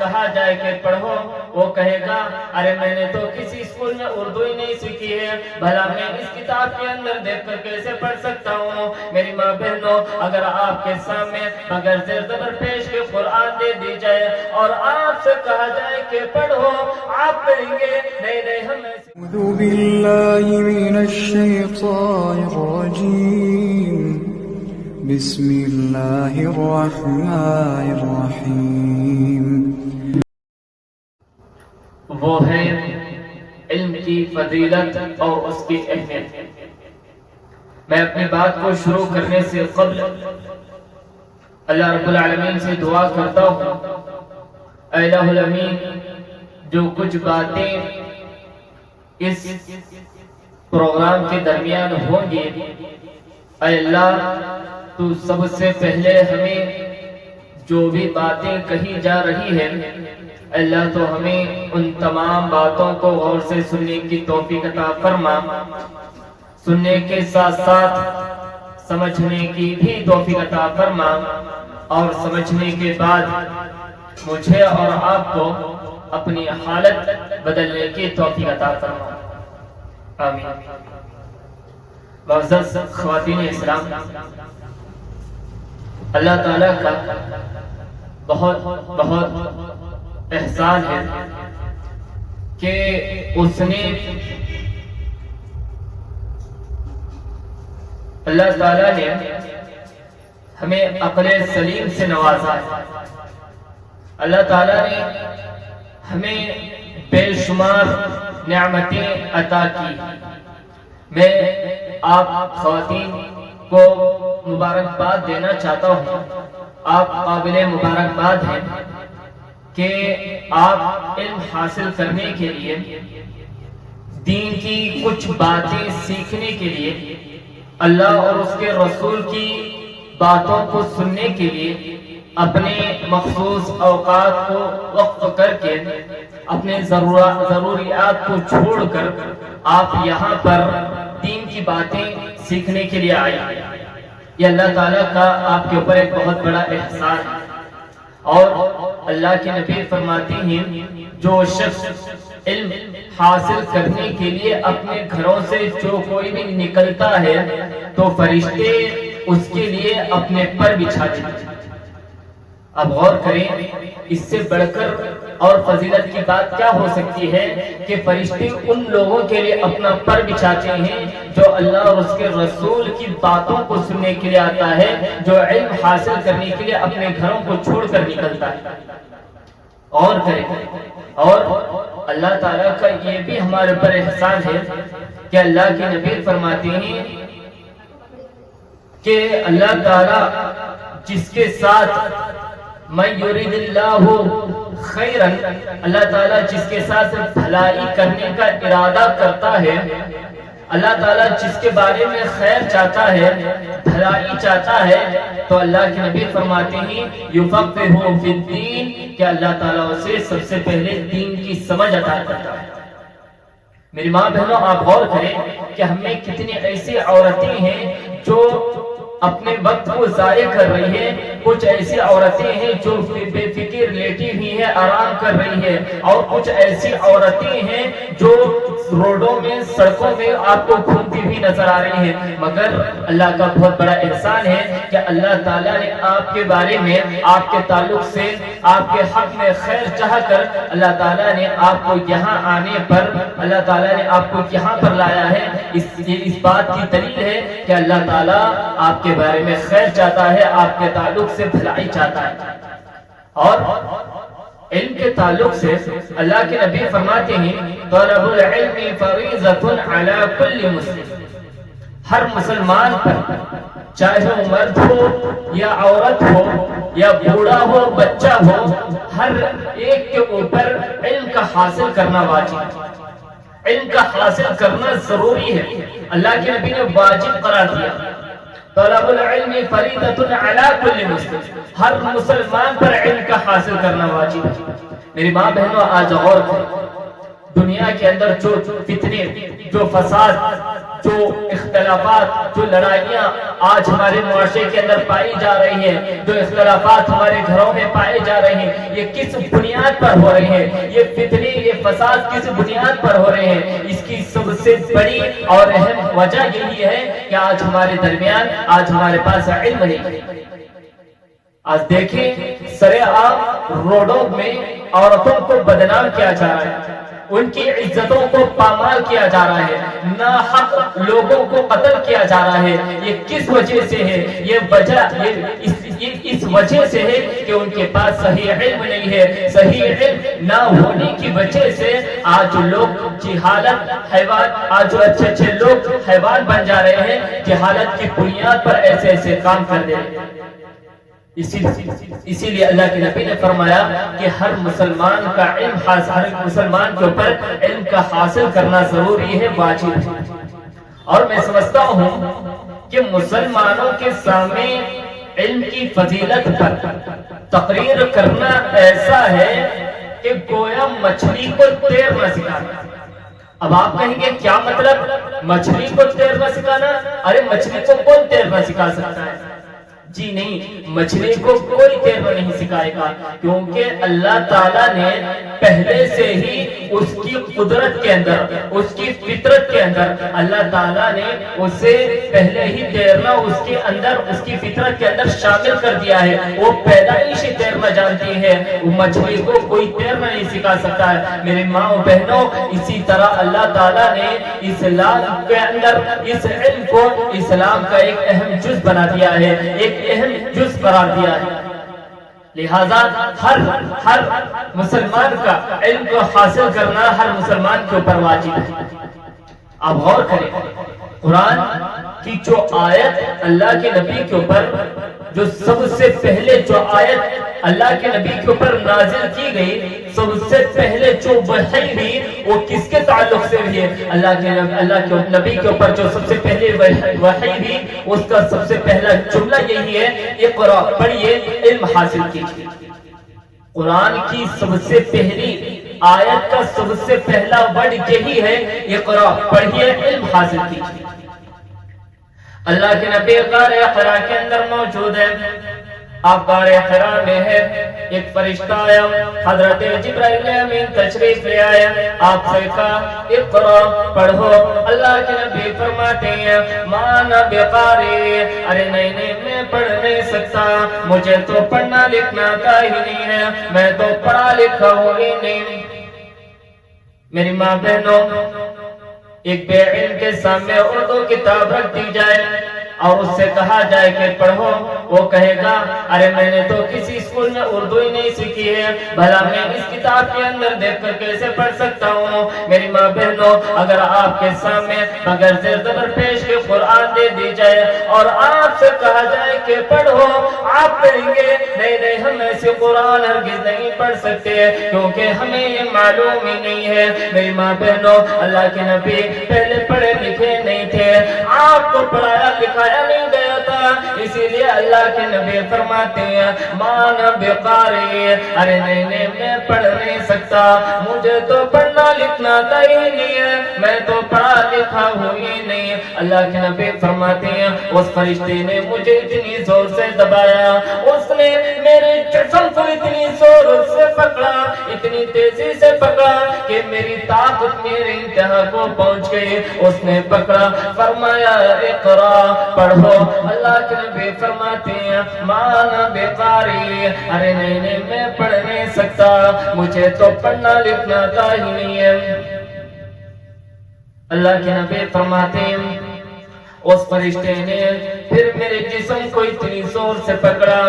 کہا جائے کہ پڑھو وہ کہے گا ارے میں نے تو کسی اسکول میں اردو ہی نہیں سیکھی ہے، بھلا میں اس کتاب کے اندر دیکھ کر کیسے پڑھ سکتا ہوں؟ میری ماں بہنوں، اگر آپ کے سامنے بغیر زیر زبر پیش کے قرآن دے دی جائے اور آپ سے کہا جائے کہ پڑھو، آپ پڑھیں گے؟ نہیں نہیں، ہم اعوذ باللہ من الشیطان الرجیم، بسم اللہ الرحمن الرحیم۔ وہ ہے علم کی فضیلت اور اس کی اہمیت۔ میں اپنی بات کو شروع کرنے سے قبل اللہ رب العالمین سے دعا کرتا ہوں، اے الہ الامین، جو کچھ باتیں اس پروگرام کے درمیان ہوں گی، اے اللہ تو سب سے پہلے ہمیں جو بھی باتیں کہی جا رہی ہے، اللہ تو ہمیں ان تمام باتوں کو غور سے سننے کی توفیق عطا فرما، سننے کے ساتھ ساتھ سمجھنے کی بھی توفیق عطا فرما، اور سمجھنے کے بعد مجھے اور آپ کو اپنی حالت بدلنے کی توفیق عطا فرما، آمین۔ معزز خواتین اسلام، اللہ تعالیٰ کا بہت بہت احسان ہے کہ اس نے اللہ تعالیٰ نے ہمیں عقل سلیم سے نوازا ہے۔ اللہ تعالیٰ نے ہمیں بے شمار نعمتیں عطا کی۔ میں آپ خواتین کو مبارکباد دینا چاہتا ہوں، آپ قابل مبارکباد ہیں کہ آپ علم حاصل کرنے کے لیے، دین کی کچھ باتیں سیکھنے کے لیے، اللہ اور اس کے رسول کی باتوں کو سننے کے لیے اپنے مخصوص اوقات کو وقف کر کے، اپنے ضروریات کو چھوڑ کر آپ یہاں پر دین کی باتیں سیکھنے کے لیے آئے۔ یہ اللہ تعالیٰ کا آپ کے اوپر ایک بہت بڑا احسان ہے۔ اور اللہ کے نبی فرماتے ہیں، جو شخص علم حاصل کرنے کے لیے اپنے گھروں سے جو کوئی بھی نکلتا ہے تو فرشتے اس کے لیے اپنے پر بچھا دیتے ہیں۔ اب غور کریں، اس سے بڑھ کر اور فضیلت کی بات کیا ہو سکتی ہے کہ فرشتے ان لوگوں کے لیے اپنا پر بچھاتے ہیں جو اللہ اور اس کے رسول کی باتوں کو سننے کے لیے آتا ہے، جو علم حاصل کرنے کے لیے اپنے گھروں کو چھوڑ کر نکلتا ہے۔ اور کریں، اور اللہ تعالیٰ کا یہ بھی ہمارے پر احسان ہے کہ اللہ کے نبی فرماتے ہیں کہ اللہ تعالیٰ جس کے ساتھ من یرید اللہ خیرا، اللہ تعالیٰ جس کے ساتھ بھلائی کرنے کا ارادہ کرتا ہے، اللہ تعالیٰ جس کے بارے میں خیر چاہتا ہے، بھلائی چاہتا ہے، تو اللہ کے نبی فرماتے ہیں یفقہہ فی الدین، کہ اللہ تعالیٰ اسے سب سے پہلے دین کی سمجھ عطا کرتا ہے۔ میری ماں بہنوں، آپ غور کریں کہ ہم میں کتنی ایسی عورتیں ہیں جو اپنے وقت کو ضائع کر رہی ہیں، کچھ ایسی عورتیں ہیں جو بے فکر لیٹی ہوئی ہیں، آرام کر رہی ہیں، اور کچھ ایسی عورتیں ہیں جو روڈوں میں، سڑکوں میں آپ کو گھومتی ہوئی نظر آ رہی ہیں۔ مگر اللہ کا بہت بڑا احسان ہے کہ اللہ تعالیٰ نے آپ کے بارے میں، آپ کے تعلق سے، آپ کے حق میں خیر چاہ کر اللہ تعالیٰ نے آپ کو یہاں آنے پر، اللہ تعالیٰ نے آپ کو یہاں پر لایا ہے۔ اس بات کی دلیل ہے کہ اللہ تعالیٰ آپ کے بارے میں خیر چاہتا ہے، آپ کے تعلق سے بھلائی چاہتا ہے۔ اور علم کے تعلق سے اللہ کے نبی فرماتے ہیں طلب العلم فریضۃ علی کل مسلم، ہر مسلمان پر، چاہے وہ مرد ہو یا عورت ہو یا بوڑھا ہو بچہ ہو، ہر ایک کے اوپر علم کا حاصل کرنا واجب ہے، علم کا حاصل کرنا ضروری ہے۔ اللہ کے نبی نے واجب قرار دیا، طلب العلم فریضۃ علی کل مسلم، ہر مسلمان پر علم کا حاصل کرنا واجب ہے۔ میری ماں بہنوں، آج غور کریں، دنیا کے اندر جو فتنے، جو فساد، جو اختلافات، جو لڑائیاں آج ہمارے معاشرے کے اندر پائی جا رہی ہیں، جو اختلافات ہمارے گھروں میں پائے جا رہے ہیں، یہ کس بنیاد پر ہو رہے ہیں؟ یہ فتنی، یہ فساد کس بنیاد پر ہو رہے ہیں؟ اس کی سب سے بڑی اور اہم وجہ یہی ہے کہ آج ہمارے درمیان، آج ہمارے پاس علم نہیں۔ آج دیکھیں سرے عام روڈوں میں عورتوں کو بدنام کیا جا رہا ہے، ان کی عزتوں کو پامال کیا جا رہا ہے، ناحق لوگوں کو قتل کیا جا رہا ہے۔ یہ کس وجہ سے ہے؟ یہ وجہ اس وجہ سے ہے کہ ان کے پاس صحیح علم نہیں ہے۔ صحیح علم نہ ہونے کی وجہ سے آج لوگ جہالت، حیوان، آج جو اچھے اچھے لوگ حیوان بن جا رہے ہیں، جہالت کی بنیاد پر ایسے ایسے کام کر دے رہے ہیں۔ اسی لیے اللہ کے نبی نے فرمایا کہ ہر مسلمان کا علم حاصل، ہر مسلمان کے اوپر علم کا حاصل کرنا ضروری ہے، واجب ہے۔ اور میں سمجھتا ہوں کہ مسلمانوں کے سامنے علم کی فضیلت پر تقریر کرنا ایسا ہے کہ گویا مچھلی کو تیرنا سکھانا۔ اب آپ کہیں گے کیا مطلب مچھلی کو تیرنا سکھانا؟ ارے مچھلی کو کون تیرنا سکھا سکتا ہے؟ جی نہیں، مچھلی کو کوئی تیرنا نہیں سکھائے گا، کیونکہ اللہ تعالیٰ نے پہلے سے ہی اس کی قدرت کے اندر، اس کی فطرت کے اندر اللہ تعالیٰ نے اسے پہلے ہی تیرنا اس کے اندر، اس کی فطرت کے اندر شامل کر دیا ہے۔ وہ پیدائش ہی تیرنا جانتی ہے، وہ مچھلی کو کوئی تیرنا نہیں سکھا سکتا ہے۔ میرے ماں و بہنوں، اسی طرح اللہ تعالیٰ نے اسلام کے اندر اس علم کو اسلام کا ایک اہم جز بنا دیا ہے، ایک اہم جز قرار دیا ہے۔ لہذا ہر مسلمان کا علم کو حاصل کرنا ہر مسلمان کے اوپر واجب ہے۔ آپ غور کریں، قرآن کی جو آیت اللہ کے نبی کے اوپر، جو سب سے پہلے جو آیت اللہ کے نبی کے اوپر نازل کی گئی، سب سے پہلے جو وحی بھی، وہ کس کے تعلق سے بھی ہے؟ اللہ کے نبی کے اوپر جو سب سے پہلے وحی بھی، اس کا سب سے پہلا جملہ یہی ہے، اقرا، پڑھیے، علم حاصل کیجیے۔ قرآن کی سب سے پہلی آیت کا سب سے پہلا ورڈ یہی ہے، اقرا، پڑھیے، علم حاصل کیجیے۔ اللہ کے نبی غار حرا کے اندر موجود ہے، آپ غار حرا میں ہے، ایک فرشتہ آیا، حضرت جبرائیل امین تشریف لے آیا، آپ سے کہا اقرا، پڑھو۔ اللہ کے نبی فرماتے ہیں مانا بقاری، ارے نہیں میں پڑھ نہیں سکتا، مجھے تو پڑھنا لکھنا آتا ہی نہیں ہے، میں تو پڑھا لکھا ہوں ہی نہیں۔ میری ماں بہنوں، ایک بے علم کے سامنے اردو کتاب رکھ دی جائے اور اس سے کہا جائے کہ پڑھو، وہ کہے گا ارے میں نے تو کسی اسکول میں اردو ہی نہیں سیکھی ہے، بھلا میں اس کتاب کے اندر دیکھ کر کیسے پڑھ سکتا ہوں؟ میری ماں بہنوں، اگر آپ کے سامنے بغیر زیر زبر پیش کے قرآن دے دی جائے اور آپ سے کہا جائے کہ پڑھو، آپ کہیں گے نہیں ہم ایسے قرآن ہرگز نہیں پڑھ سکتے کیونکہ ہمیں یہ معلوم ہی نہیں ہے۔ میری ماں بہنوں، اللہ کے نبی پہلے پڑھے لکھے نہیں تھے، آپ کو پڑھایا لکھایا نہیں گیا تھا، اسی لیے اللہ کے نبی فرماتے ہیں مانا بقاری، ارے نہیں میں پڑھ نہیں سکتا، مجھے تو پڑھنا لکھنا آتا ہی نہیں ہے، میں تو پڑھا لکھا ہوں ہی نہیں۔ اللہ کے نبی فرماتے ہیں اس فرشتے نے مجھے اتنی زور سے دبایا، اس نے میرے جسم کو اتنی زور سے پکڑا، اتنی تیزی سے پکڑا کہ میری طاقت میرے انتہا کو پہنچ گئی۔ اس نے پکڑا، فرمایا اقرا، پڑھو۔ اللہ کے نبی فرماتے ہیں مانا بقاری، ارے نہیں میں پڑھ نہیں سکتا، مجھے تو پڑھنا لکھنا آتا ہی نہیں ہے۔ اللہ کے نبی فرماتے ہیں اس فرشتے نے پھر میرے جسم کو اتنی زور سے پکڑا،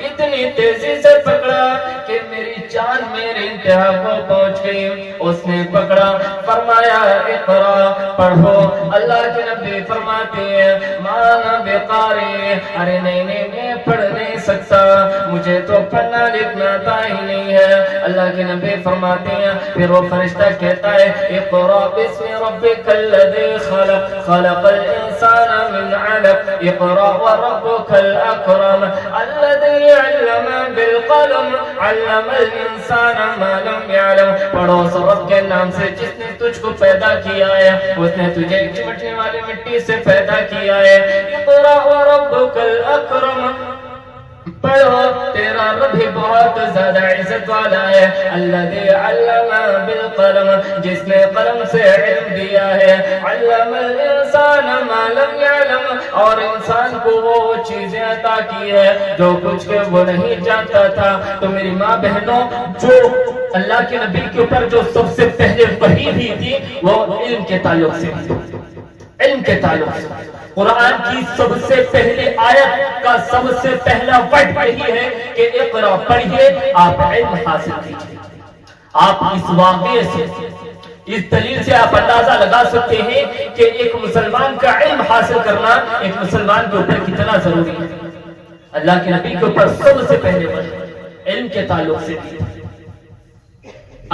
اتنی تیزی سے پکڑا کہ میری جان میرے انتہا کو پہنچ گئی۔ اس نے پکڑا، فرمایا اقرا، پڑھو۔ اللہ کے نبی فرماتے ہیں مانا بقاری، ارے نہیں میں پڑھ نہیں سکتا، مجھے تو پڑھنا لکھنا آتا ہی نہیں ہے۔ اللہ کے نبی فرماتے ہیں پھر وہ فرشتہ کہتا ہے اقرا بسم ربک الذی خلق، خلق الانسان الإنسان من علق اقرأ وربك الأكرم الذي علم بالقلم علم الإنسان ما لم يعلم. پڑھو اس رب کے نام سے جس نے تجھ کو پیدا کیا ہے, اس نے تجھے ایک چمٹنے والی مٹی سے پیدا کیا ہے. اقرأ وربك الأكرم, پڑھو تیرا رب بھی بہت زیادہ عزت والا ہے. الذي علم بالقلم, جس نے قلم سے علم دیا ہے. علم الانسان ما لم يعلم, اور انسان کو وہ چیزیں عطا کی ہے جو کچھ کے وہ نہیں جانتا تھا. تو میری ماں بہنوں, جو اللہ کے نبی کے اوپر جو سب سے پہلے وحی بھی تھی وہ علم کے تعلق سے, علم کے تعلق سے. قرآن کی سب سے پہلے آیت کا سب سے پہلا ورڈ یہی ہے کہ اقرا, پڑھیے, آپ علم حاصل کیجیے. آپ اس واقعے سے, اس دلیل سے آپ اندازہ لگا سکتے ہیں کہ ایک مسلمان کا علم حاصل کرنا ایک مسلمان کے اوپر کتنا ضروری ہے. اللہ کے نبی کے اوپر سب سے پہلے علم کے تعلق سے.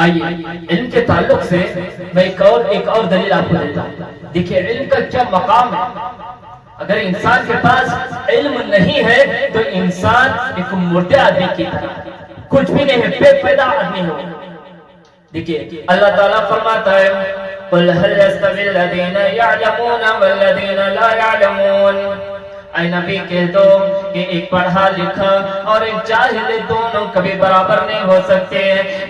آئیے علم کے تعلق سے میں ایک اور دلیل آپ کو دیتا ہوں. دیکھیے علم کا کیا مقام ہے. اگر انسان کے پاس علم نہیں ہے تو انسان ایک مردے آدمی کی طرح, کچھ بھی نہیں ہے, بے پیدا آدمی ہو. دیکھیے اللہ تعالیٰ فرماتا ہے قل هل يستوي الذين يعلمون والذين لا يعلمون. اے نبی کہہ دو کہ ایک پڑھا لکھا اور ایک جاہل دونوں کبھی برابر نہیں ہو سکتے.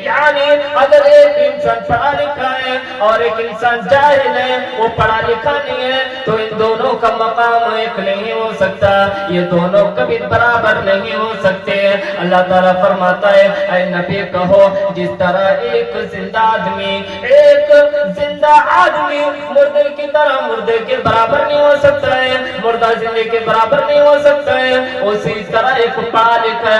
یعنی اگر ایک انسان پڑھا لکھا ہے اور ایک انسان جاہل ہے, وہ پڑھا لکھا نہیں ہے, تو ان دونوں کا مقام ایک نہیں ہو سکتا. یہ دونوں کبھی برابر نہیں ہو سکتے. اللہ تعالیٰ فرماتا ہے اے نبی کہو جس طرح ایک زندہ آدمی مردے کی طرح مردے کے برابر نہیں ہو سکتا ہے, مردہ زندے کے برابر نہیں ہو سکتا ہے, اسی طرح ایک پڑھا لکھا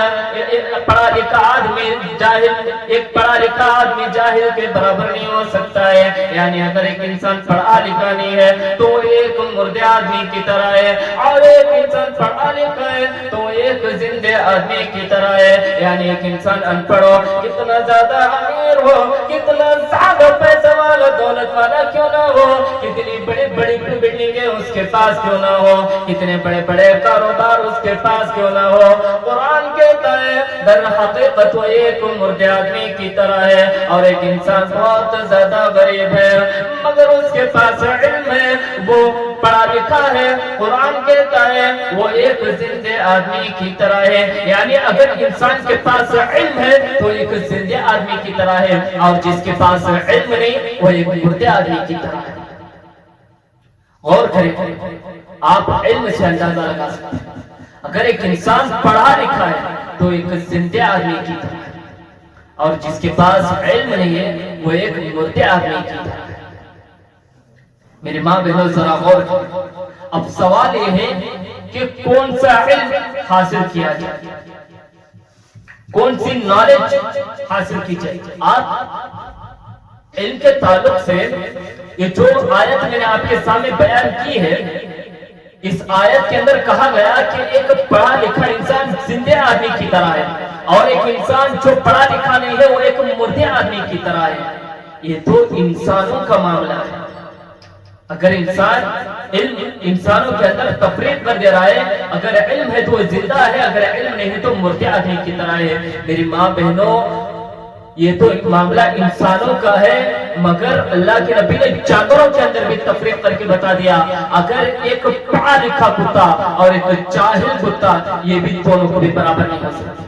آدمی جاہل کے برابر نہیں ہو سکتا ہے. یعنی اگر ایک انسان پڑھا لکھا نہیں ہے تو ایک مردے آدمی کی طرح ہے, اور ایک انسان پڑھا لکھا ہے تو ایک زندے آدمی کی طرح ہے. یعنی ایک انسان ان پڑھ ہو, کتنا زیادہ امیر ہو, کتنا زیادہ پیسہ والا دولت والا کیوں نہ ہو, کتنی بڑی بڑی بلڈنگیں اس کے پاس کیوں نہ ہو, کتنے بڑے بڑے کاروبار اس کے پاس کیوں نہ ہو, قرآن کہتا ہے در حقیقت وہ ایک مردے آدمی کی طرح ہے. اور ایک انسان بہت زیادہ غریب ہے مگر اس کے پاس علم ہے, وہ پڑھا لکھا ہے. قرآن کہتا ہے وہ ایک زندے آدمی کی طرح ہے. یعنی اگر انسان کے پاس علم ہے تو ایک زندے آدمی کی طرح ہے, اور جس کے پاس علم نہیں وہ ایک مردے آدمی کی طرح ہے. غور کریں, آپ علم سے اندازہ لگا سکتے ہیں. اگر ایک انسان پڑھا لکھا ہے تو ایک زندے آدمی کی طرح ہے, اور جس کے پاس علم نہیں ہے وہ ایک مردے آدمی کی طرح ہے. میری ماں بہنوں ذرا غور کریں. اب سوال یہ ہے کہ کون سا علم حاصل کیا جائے, کون سی نالج حاصل کی جائے. آپ علم کے تعلق سے یہ جو آیت میں نے آپ کے سامنے بیان کی ہے, اس آیت کے اندر کہا گیا کہ ایک پڑھا لکھا انسان زندے آدمی کی طرح ہے, اور ایک انسان جو پڑھا لکھا نہیں ہے وہ ایک مردے آدمی کی طرح ہے. یہ دو انسانوں کا معاملہ ہے. اگر علم انسانوں کے اندر تفریق کر دے رہا ہے, اگر علم ہے تو وہ زندہ ہے, اگر علم نہیں ہے تو مردے آدمی کی طرح ہے. میری ماں بہنوں, یہ تو ایک معاملہ انسانوں کا ہے, مگر اللہ کے نبی نے جانوروں کے اندر بھی تفریق کر کے بتا دیا. اگر ایک پڑھا لکھا کتا اور ایک جاہل کتا, یہ بھی دونوں کو بھی برابر نہیں ہو سکتے.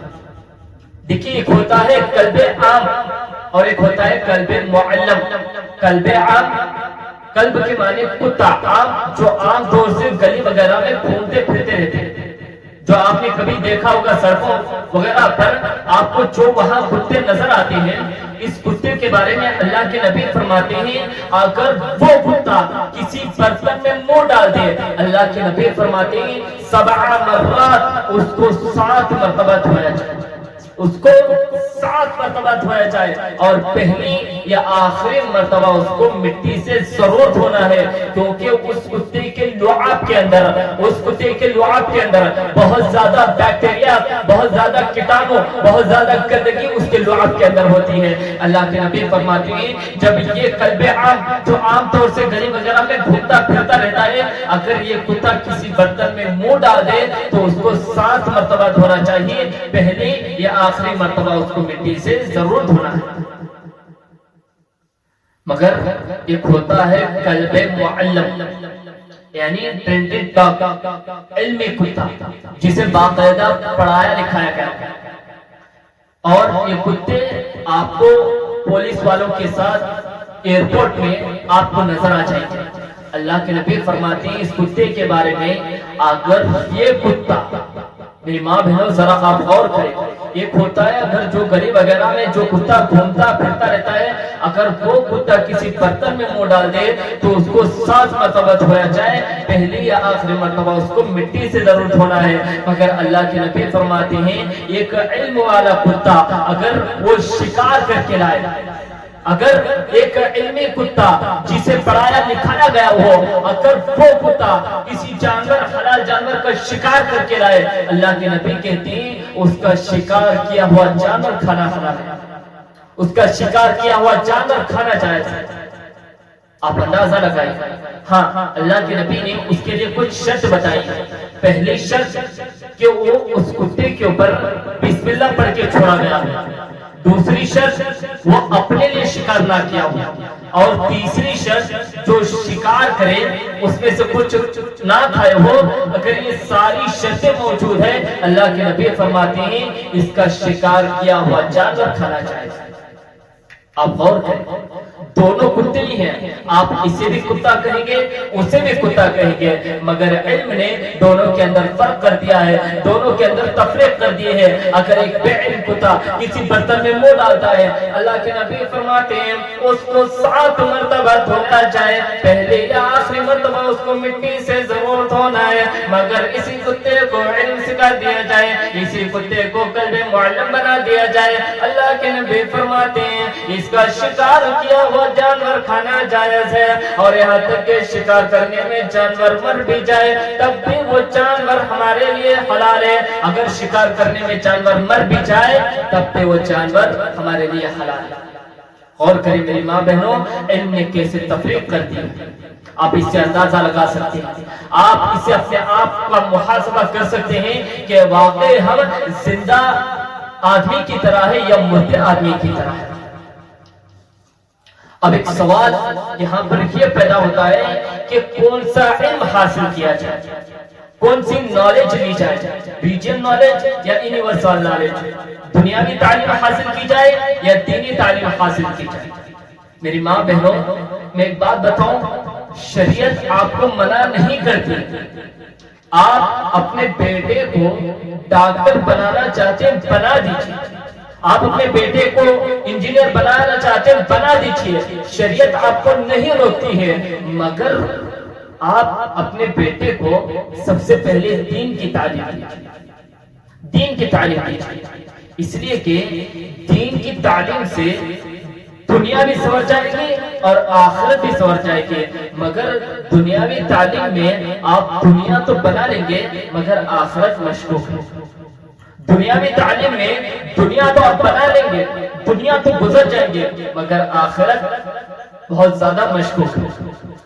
دیکھیے ایک ہوتا ہے کلب عام اور ایک ہوتا ہے کلب معلم. کلب عام, کلب کے معنی کتا, عام جو عام طور سے گلی وغیرہ میں گھومتے پھرتے رہتے ہیں, جو آپ نے کبھی دیکھا ہوگا سڑکوں وغیرہ پر آپ کو جو وہاں کتے نظر آتے ہیں. اس کتے کے بارے میں اللہ کے نبی فرماتے ہیں اگر وہ کتا کسی برتن میں منہ ڈال دے, اللہ کے نبی فرماتے ہیں 7 مرات اس کو 7 مرتبہ دھویا جائے. اس کو 7 مرتبہ دھویا جائے اور پہلی یا آخری مرتبہ اس کو مٹی سے ضرور دھونا ہے، کیونکہ اس کتے کے لعاب کے اندر بہت زیادہ بیکٹیریا، بہت زیادہ کیٹانو، بہت زیادہ گندگی اس کے لعاب کے اندر ہوتی ہے۔ اللہ کے نبی فرماتے ہیں جب یہ کلب عام جو عام طور سے گلی وغیرہ میں گھومتا پھرتا رہتا ہے، اگر یہ کتا کسی برتن میں منہ ڈال دے تو اس کو 7 مرتبہ دھونا چاہیے، پہلی یا آخری مرتبہ اس کو مٹی سے ضرور دھونا ہے۔ مگر ایک ہوتا ہے کلب معلم، یعنی ٹرینڈڈ ڈاگ، علمی کتا جسے باقاعدہ پڑھایا لکھایا گیا، اور یہ کتے آپ کو پولیس والوں کے ساتھ ایئرپورٹ میں آپ کو نظر آ جائیں گے۔ اللہ کے نبی فرماتے ہیں اس کتے کے بارے میں، اگر یہ کتا، میری ماں بہنوں ذرا آپ غور کریں، ایک ہوتا ہے اگر جو گلی وغیرہ میں جو کتا گھومتا پھرتا رہتا ہے، اگر وہ کتا کسی برتن میں منہ ڈال دے تو اس کو 7 مرتبہ دھویا جائے، پہلی یا آخری مرتبہ اس کو مٹی سے ضرور دھونا ہے۔ مگر اللہ کے نبی فرماتے ہیں ایک علم والا کتا اگر وہ شکار کر کے لائے، اگر ایک علمی کتا جسے پڑھایا لکھایا گیا ہو، اگر وہ کتا کسی جانور، حلال جانور کا شکار کر کے لائے، اللہ کے نبی کہتے ہیں اس کا شکار کیا ہوا جانور کھانا حلال ہے، اس کا شکار کیا ہوا جانور کھانا جائز ہے۔ آپ اندازہ لگائیں۔ ہاں، اللہ کے نبی نے اس کے لیے کچھ شرط بتائی۔ پہلی شرط کہ وہ اس کتے کے اوپر بسم اللہ پڑھ کے چھوڑا گیا، دوسری شرط وہ اپنے لیے شکار نہ کیا ہو، اور تیسری شرط جو شکار کرے اس میں سے کچھ نہ کھائے ہو۔ اگر یہ ساری شرطیں موجود ہیں، اللہ کے نبی فرماتے ہیں اس کا شکار کیا ہوا جانور کھانا جائز ہے۔ آپ غور کریں، دونوں کتے ہی ہیں، آپ اسے بھی کتا کہیں گے اسے بھی کتا کہیں گے، مگر علم نے دونوں کے اندر فرق کر دیا ہے، دونوں کے اندر تفریق کر دی ہے۔ اگر ایک بے علم کتا کسی برتن میں منہ ڈالتا ہے، اللہ کے نبی فرماتے ہیں اس کو 7 مرتبہ دھونا جائے، پہلے یا آخری مرتبہ اس کو مٹی سے ضرور دھونا ہے۔ مگر اسی کتے کو علم سکھا دیا جائے، اسی کتے کو کلب معلم بنا دیا جائے، اللہ کے نبی فرماتے ہیں اس کا شکار کیا ہوا جانور کھانا جائز ہے، اور یہاں تک کہ شکار کرنے میں جانور مر بھی جائے تب بھی وہ جانور ہمارے لیے حلال ہے۔ اگر شکار کرنے میں جانور مر بھی جائے تب بھی وہ جانور ہمارے لیے حلال ہے۔ اور کریں میری ماں بہنوں، علم نے کیسے تفریق کر دی، آپ اس سے اندازہ لگا سکتے ہیں، آپ اسے اپنے آپ کا محاسبہ کر سکتے ہیں کہ واقعی ہم زندہ آدمی کی طرح ہے یا مردے آدمی کی طرح ہے۔ اب ایک سوال یہاں پر یہ پیدا ہوتا ہے کہ کون سا علم حاصل کیا جائے، کون سی نالج لی جائے، ریجن نالج یا یونیورسل نالج، دنیاوی تعلیم حاصل کی جائے یا دینی تعلیم حاصل کی جائے۔ میری ماں بہنوں، میں ایک بات بتاؤں، شریعت آپ کو منع نہیں کرتی، آپ اپنے بیٹے کو ڈاکٹر بنانا چاہتے ہیں بنا دیجیے، آپ اپنے بیٹے کو انجینئر بنانا چاہتے ہیں بنا دیجیے، شریعت آپ کو نہیں روکتی ہے، مگر آپ اپنے بیٹے کو سب سے پہلے دین کی تعلیم دیجیے، دین کی تعلیم دیجیے، اس لیے کہ دین کی تعلیم سے دنیا بھی سنور جائے گی اور آخرت بھی سنور جائے گی۔ مگر دنیاوی تعلیم میں آپ دنیا تو بنا لیں گے مگر آخرت مشکوک ہے۔ دنیاوی تعلیم میں دنیا تو آپ بنا لیں گے، دنیا تو گزر جائیں گے، مگر آخرت بہت زیادہ مشکوک ہے۔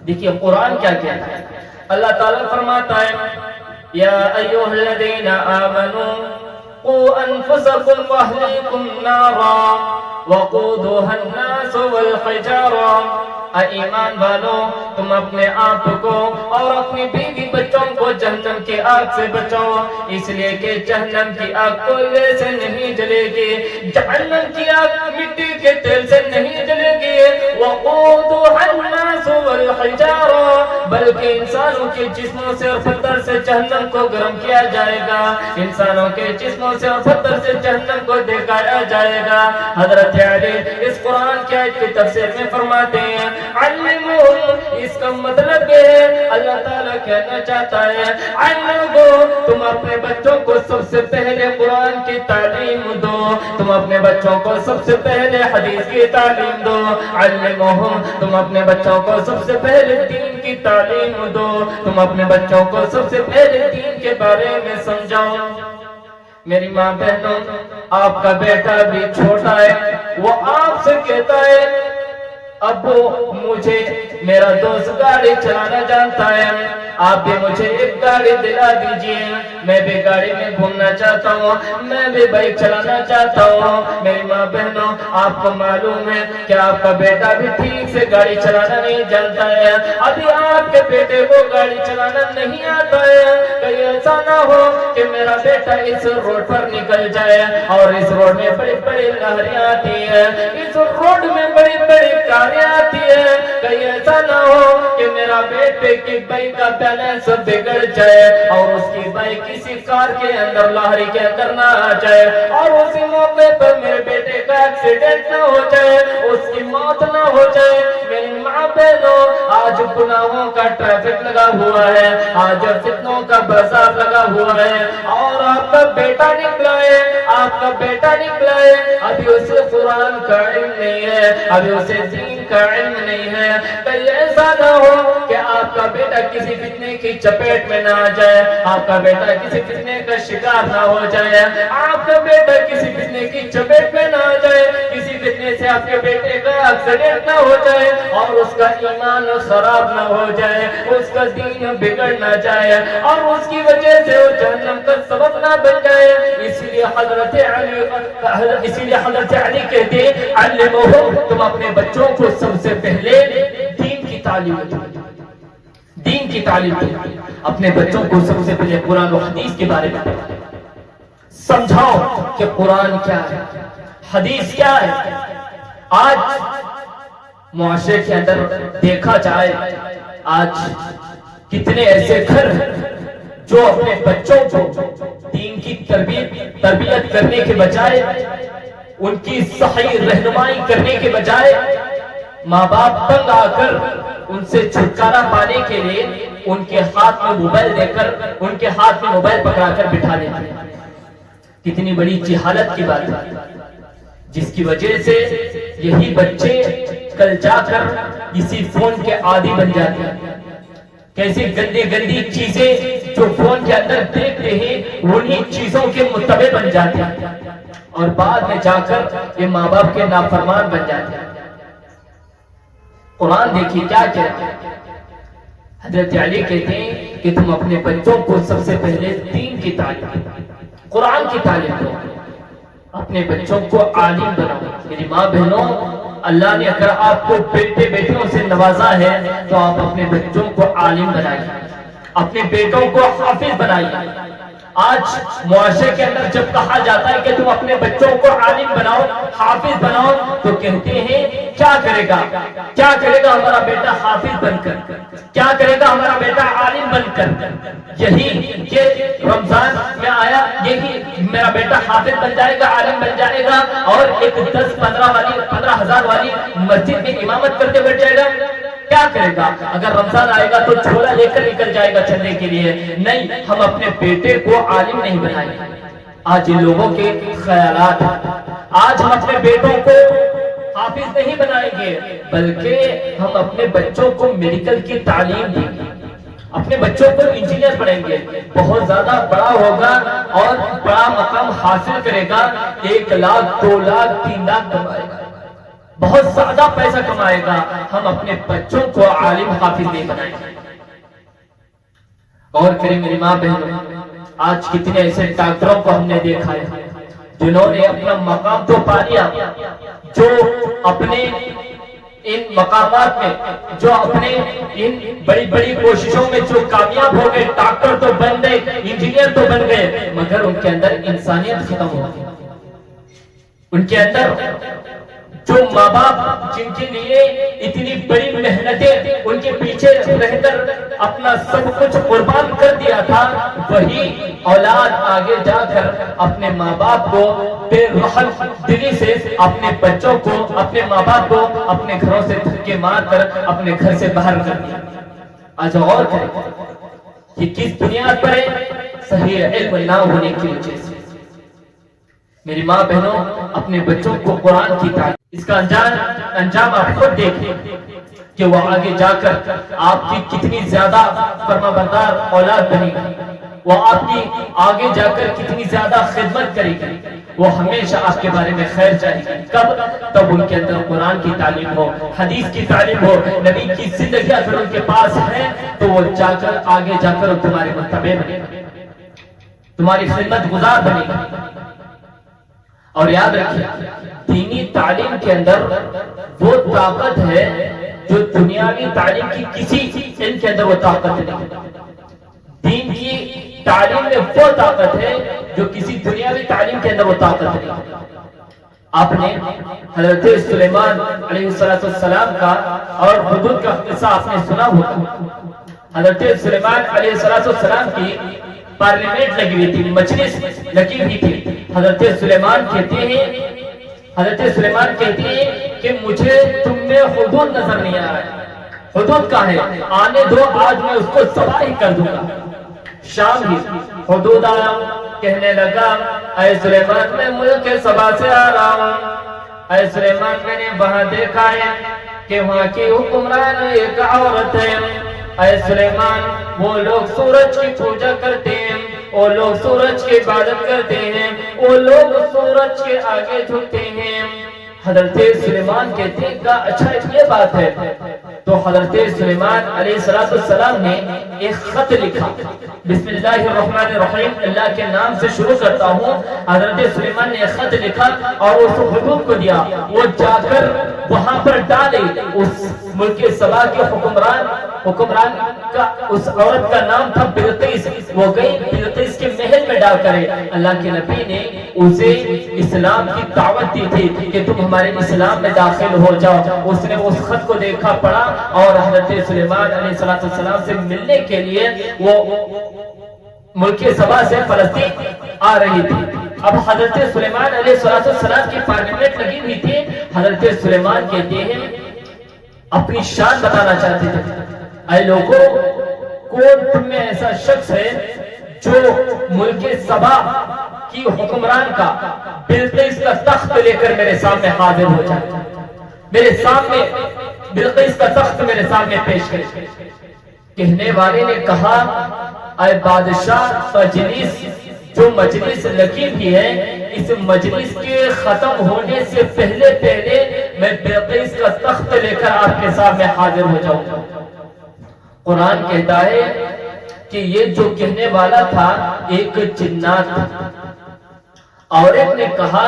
دیکھیے قرآن کیا کہتا ہے، اللہ تعالیٰ فرماتا ہے یا ایھا الذین آمنوا قوا انفسکم واہلیکم نارا وقودها الناس والحجارہ، اے ایمان والو تم اپنے آپ کو اور اپنی بیوی بچوں کو جہنم کی آگ سے بچاؤ، اس لیے کہ جہنم کی آگ کوئلے سے نہیں جلے گی، جہنم کی آگ مٹی کے تیل سے نہیں جلے گی، وقودها الناس والحجارہ، بلکہ انسانوں کے جسموں سے اور پتھر سے جہنم کو گرم کیا جائے گا، انسانوں کے جسموں سے اور پتھر سے جہنم کو دکھایا جائے گا۔ حضرت علی اس قرآن کی آیت کی تفسیر میں فرماتے ہیں علمہم اس کا مطلب یہ ہے اللہ تعالیٰ کہنا چاہتا ہے اے لوگوں تم اپنے بچوں کو سب سے پہلے قرآن کی تعلیم دو، تم اپنے بچوں کو سب سے پہلے حدیث کی تعلیم دو، علموہم تم اپنے بچوں کو سب سے پہلے دین کی تعلیم دو، تم اپنے بچوں کو سب سے پہلے دین کے بارے میں سمجھاؤ۔ میری ماں بہنوں، آپ کا بیٹا بھی چھوٹا ہے، وہ آپ سے کہتا ہے ابو مجھے میرا دوست گاڑی چلانا جانتا ہے، آپ بھی مجھے ایک گاڑی دلا دیجئے، میں بھی گاڑی میں گھومنا چاہتا ہوں، میں بھی بائک چلانا چاہتا ہوں۔ میری ماں بہنوں، آپ کو معلوم ہے کہ آپ کا بیٹا بھی ٹھیک سے گاڑی چلانا نہیں جانتا ہے، ابھی آپ کے بیٹے کو گاڑی چلانا نہیں آتا ہے، کہیں ایسا نہ ہو کہ میرا بیٹا اس روڈ پر نکل جائے اور اس روڈ میں بڑی بڑی لہریں آتی ہیں، اس روڈ میں بڑی بڑی کاریں آتی ہیں، کہیں ایسا نہ ہو کہ میرا بیٹے کی بائک کا بیلنس بگڑ جائے اور اس کی بائک کسی کار کے اندر لہری کے اندر نہ آ جائے اور اسی موقع پر میرے بیٹے کا ایکسیڈنٹ نہ ہو جائے، اس کی موت نہ ہو جائے۔ میری ماں بہنوں، آج گناہوں کا ٹریفک لگا ہوا ہے، آج فتنوں کا بازار لگا ہوا ہے اور آپ کا بیٹا نکلا ہے، آپ کا بیٹا نکلا ہے، ابھی اسے قرآن کا علم نہیں ہے، ابھی اسے دین کا علم نہیں ہے، کہیں ایسا نہ ہو کہ آپ کا بیٹا کسی فتنے کی چپیٹ میں نہ آ جائے، آپ کا بیٹا کسی فتنے کا شکار نہ ہو جائے، آپ کا بیٹا کسی فتنے کی چپیٹ میں نہ آ جائے، کسی فتنے سے آپ کے بیٹے کا ایکسیڈنٹ نہ ہو جائے اور اس کا ایمان خراب نہ ہو جائے، اس کا دین بگڑ نہ جائے اور اس کی وجہ سے وہ جہنم کا سبب نہ بن جائے۔ اسی لیے حضرت علی کہتے ہیں علموہم تم اپنے بچوں کو سب سے پہلے دین کی تعلیم دو، دین کی تعلیم دو، اپنے بچوں کو سب سے پہلے قرآن و حدیث کے بارے میں سمجھاؤ کہ قرآن کیا ہے، حدیث کیا ہے۔ آج معاشرے کے اندر دیکھا جائے، آج کتنے ایسے گھر ہیں جو اپنے بچوں کو دین کی تربیت کرنے کے بجائے، ان کی صحیح رہنمائی کرنے کے بجائے، ماں باپ تنگ آ کر ان سے چھٹکارا پانے کے لیے ان کے ہاتھ میں موبائل دے کر، ان کے ہاتھ میں موبائل پکڑا کر بٹھا دیتے ہیں۔ کتنی بڑی جہالت کی بات ہے، جس کی وجہ سے یہی بچے کل جا کر اسی فون کے عادی بن جاتے ہیں۔ کیسی گندی گندی چیزیں جو فون کے اندر دیکھتے ہیں انہی چیزوں کے متبع بن جاتے ہیں اور بعد میں جا کر یہ ماں باپ کے نافرمان بن جاتے ہیں۔ قرآن دیکھیے کیا کہتا ہے، حضرت علی کہتے ہیں کہ تم اپنے بچوں کو سب سے پہلے دین کی تعلیم، قرآن کی تعلیم دو، اپنے بچوں کو عالم بناؤ۔ میری ماں بہنوں، اللہ نے اگر آپ کو بیٹے بیٹیوں سے نوازا ہے تو آپ اپنے بچوں کو عالم بنائیے، اپنے بیٹوں کو حافظ بنائیے۔ آج معاشرے کے اندر جب کہا جاتا ہے کہ تم اپنے بچوں کو عالم بناؤ، حافظ بناؤ، تو کہتے ہیں کیا کرے گا، کیا کرے گا ہمارا بیٹا حافظ بن کر، کیا کرے گا ہمارا بیٹا عالم بن کر۔ یہی کہ رمضان میں آیا، یہی میرا بیٹا حافظ بن جائے گا، عالم بن جائے گا اور ایک 10-15 ہزار والی مسجد میں امامت کرتے بیٹھ جائے گا۔ کیا کرے گا؟ اگر رمضان آئے گا تو جھولا لے کر نکل جائے گا چلنے کے لیے۔ نہیں، ہم اپنے بیٹے کو عالم نہیں بنائیں گے۔ آج ان لوگوں کے خیالات، آج ہم اپنے بیٹوں کو حافظ نہیں بنائیں گے بلکہ ہم اپنے بچوں کو میڈیکل کی تعلیم دیں گے، اپنے بچوں کو انجینئر بنائیں گے، بہت زیادہ بڑا ہوگا اور بڑا مقام حاصل کرے گا، 1 لاکھ 2 لاکھ 3 لاکھ کمائے گا، بہت زیادہ پیسہ کمائے گا۔ ہم اپنے بچوں کو عالم حافظ نہیں بنائیں گے۔ اور کریں میری ماں بہنوں، آج کتنے ایسے ڈاکٹروں کو ہم نے دیکھا ہے جنہوں نے اپنا مقام تو پا لیا، جو اپنے ان مقامات میں، جو اپنے ان بڑی بڑی کوششوں میں جو کامیاب ہو گئے، ڈاکٹر تو بن گئے، انجینئر تو بن گئے، مگر ان کے اندر انسانیت ختم ہو گئی۔ ان کے اندر جو ماں باپ جن کے لیے اتنی بڑی محنتیں ان کے پیچھے رہ کر اپنا سب کچھ قربان کر دیا تھا، وہی اولاد آگے جا کر اپنے ماں باپ کو بے رحم دلی سے اپنے بچوں کو، اپنے ماں باپ کو اپنے گھروں سے دھکے مار کر اپنے گھر سے باہر کر دیا۔ آج اور کریں کہ کس بنیاد پر ہے؟ صحیح علم نہ ہونے کی وجہ سے۔ میری ماں بہنوں، اپنے بچوں کو قرآن کی تعلیم، اس کا انجام آپ خود دیکھیں کہ وہ آگے جا کر آپ کی کتنی زیادہ فرمانبردار اولاد بنے گی، وہ آپ کی آگے جا کر کتنی زیادہ خدمت کرے گی، وہ ہمیشہ آپ کے بارے میں خیر چاہے گی۔ کب؟ تب ان کے اندر قرآن کی تعلیم ہو، حدیث کی تعلیم ہو، نبی کی زندگی اگر ان کے پاس ہے تو وہ جا کر آگے جا کر تمہارے متبع بنے گا، تمہاری خدمت گزار بنے گا۔ اور یاد رکھیے، دینی تعلیم کے اندر وہ طاقت ہے جو دنیاوی تعلیم کی کسی علم کے اندر وہ طاقت نہیں۔ دین کی تعلیم میں وہ طاقت ہے جو کسی دنیاوی تعلیم کے اندر وہ طاقت نہیں۔ آپ نے حضرت سلیمان علیہ السلام کا اور حدود کا قصہ آپ نے سنا ہوگا۔ حضرت سلیمان علیہ السلام کی پارلیمنٹ لگی ہوئی تھی، مجلس لگی ہوئی تھی۔ حضرت سلیمان کہتے ہیں کہ مجھے تم میں حدود نظر نہیں آ رہا ہے۔ حدود کا ہے، آنے دو، آج میں اس کو تباہ کر دوں گا۔ شام ہی حدود آیا، کہنے لگا اے سلیمان میں ملک سبا سے آ رہا ہوں۔ اے سلیمان میں نے وہاں دیکھا ہے کہ وہاں کی حکمران ایک عورت ہے۔ اے سلیمان وہ لوگ سورج کی پوجا کرتے ہیں، وہ لوگ سورج کی عبادت کرتے ہیں، وہ لوگ سورج کے آگے جھکتے ہیں۔ حضرت سلیمان کہتے ہیں کہ اچھا یہ بات ہے۔ تو حضرت سلیمان علیہ السلام نے ایک خط لکھا، بسم اللہ الرحمن الرحیم، اللہ کے نام سے شروع کرتا ہوں۔ حضرت سلیمان نے ایک خط لکھا اور اس حکومت کو دیا، وہ جا کر وہاں پر ڈالے۔ اس ملک سبا کے حکمران کا اس عورت کا نام تھا بلقیس۔ وہ گئی بلقیس کے محل میں ڈال کر، اللہ کے نبی نے اسے اسلام کی دعوت دی تھی کہ تم ہمارے اسلام میں داخل ہو جاؤ۔ اس نے اس خط کو دیکھا، پڑھا اور حضرت سلیمان علیہ السلام سے ملنے کے لیے وہ ملک سبا سے فلسطین آ رہی تھی۔ اب حضرت سلیمان علیہ السلام کی پارلیمنٹ لگی ہوئی تھی۔ حضرت سلیمان کہتے ہیں اپنی شان بتانا چاہتے تھے، اے لوگوں، کون تم میں ایسا شخص ہے جو ملک سبا کی حکمران کا بلقیس کا تخت لے کر میرے سامنے حاضر ہو جائے، میرے سامنے بلقیس کا تخت میرے سامنے پیش کرے۔ کہنے والے نے کہا اے بادشاہ، جو مجلس لگی ہوئی ہے، اس مجلس کے ختم ہونے سے پہلے میں بلقیس کا تخت لے کر آپ کے سامنے حاضر ہو جاؤں گا۔ قرآن کہتا ہے کہ یہ جو کہنے والا تھا ایک جنات تھا۔ عورت نے کہا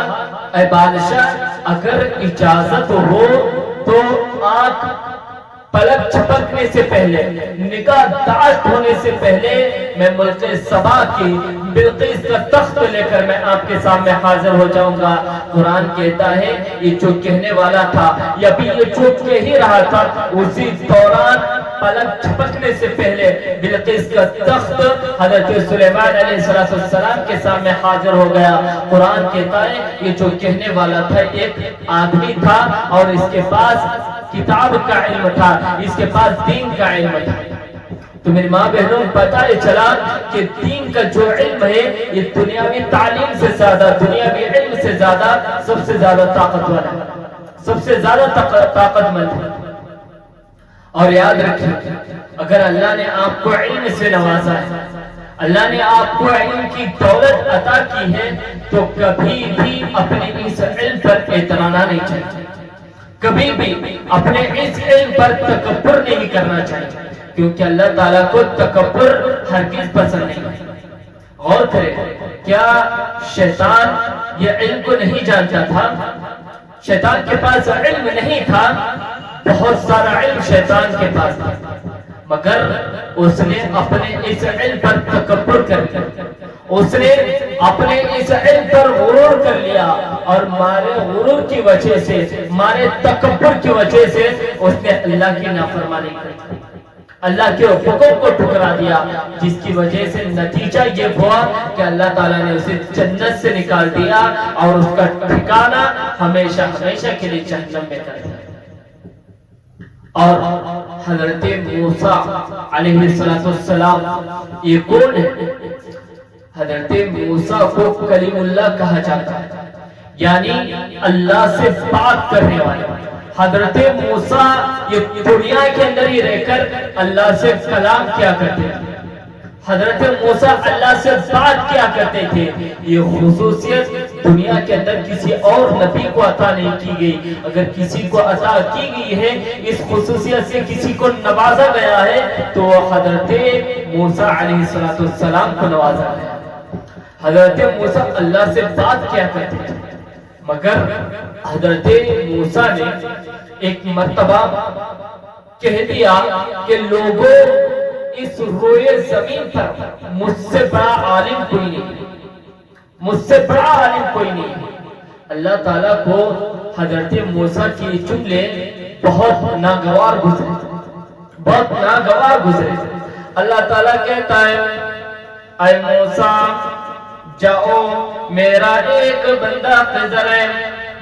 اے بادشاہ، اگر اجازت ہو تو آنکھ پلک چھپکنے سے پہلے، نگاہ داشت ہونے سے پہلے میں ملک سبا کی بلقیس کا تخت لے کر میں آپ کے سامنے حاضر ہو جاؤں گا۔ قرآن کہتا ہے یہ جو کہنے والا تھا یا بھی یہ جو کہہ ہی رہا تھا، اسی دوران پلک چھپکنے سے پہلے بلقیس کا تخت حضرت سلیمان علیہ السلام کے سامنے حاضر ہو گیا۔ قرآن کہتا ہے یہ جو کہنے والا تھا ایک آدمی تھا اور اس کے پاس کتاب کا علم تھا، اس کے پاس دین کا علم تھا۔ تو میری ماں بہنوں، پتہ چلا کہ دین کا جو علم ہے یہ دنیاوی تعلیم سے زیادہ، دنیاوی علم سے زیادہ سب سے زیادہ طاقتور ہے، سب سے زیادہ طاقت مند ہے۔ اور یاد رکھیں، اگر اللہ نے آپ کو علم سے نوازا ہے، اللہ نے آپ کو علم کی دولت عطا کی ہے، تو کبھی بھی اپنے اس علم پر اعتراض نہیں چاہیے، کبھی بھی اپنے اس علم پر تکبر نہیں کرنا چاہیے، کیونکہ اللہ تعالیٰ کو تکبر ہرگز پسند نہیں ہے۔ غور کریں، کیا شیطان یہ علم کو نہیں جانتا تھا؟ شیطان کے پاس علم نہیں تھا، بہت سارا علم شیطان کے پاس تھا، مگر اس نے اپنے اس علم پر تکبر کر لیا، اس نے اپنے اس علم پر غرور کر لیا، اور مارے غرور کی وجہ سے، مارے تکبر کی وجہ سے اس نے اللہ کی نافرمانی کی۔ اللہ کے حکم کو ٹھکرا دیا، جس کی وجہ سے نتیجہ یہ ہوا کہ اللہ تعالیٰ نے اسے جنت سے نکال دیا اور اس کا ٹھکانہ ہمیشہ ہمیشہ کے لیے جہنم میں کر دیا۔ اور حضرت موسیٰ علیہ السلام یہ کون ہے؟ حضرت موسیٰ کو کلیم اللہ کہا جاتا ہے، یعنی اللہ سے بات کرنے والے۔ حضرت موسیٰ یہ دنیا کے اندر ہی رہ کر اللہ سے کلام کیا کرتے تھے، حضرت موسیٰ اللہ سے بات کیا کرتے تھے۔ یہ خصوصیت دنیا کے اندر کسی اور نبی کو عطا نہیں کی گئی۔ اگر کسی کو عطا کی گئی ہے، اس خصوصیت سے کسی کو نوازا گیا ہے، تو حضرت موسیٰ علیہ السلام کو نوازا گیا۔ حضرت موسیٰ اللہ سے بات کیا کرتے تھے، مگر حضرت موسیٰ نے ایک مرتبہ کہہ دیا کہ لوگوں، اس روئے زمین پر مجھ سے بڑا عالم کوئی نہیں، مجھ سے بڑا عالم کوئی نہیں۔ اللہ تعالیٰ کو حضرت موسیٰ کی جملے بہت ناگوار گزرے، بہت ناگوار گزرے۔ اللہ تعالیٰ کہتا ہے، اے موسیٰ جاؤ، میرا ایک بندہ خضر ہے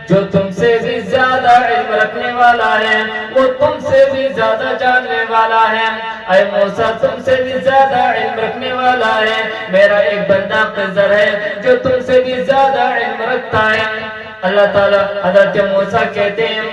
جو تم سے بھی زیادہ علم رکھنے والا ہے، وہ تم سے بھی زیادہ جاننے والا ہے۔ اے موسیٰ تم سے بھی زیادہ علم رکھنے والا ہے، میرا ایک بندہ خضر ہے جو تم سے بھی زیادہ علم رکھتا ہے۔ اللہ تعالیٰ حضرت موسیٰ کہتے ہیں،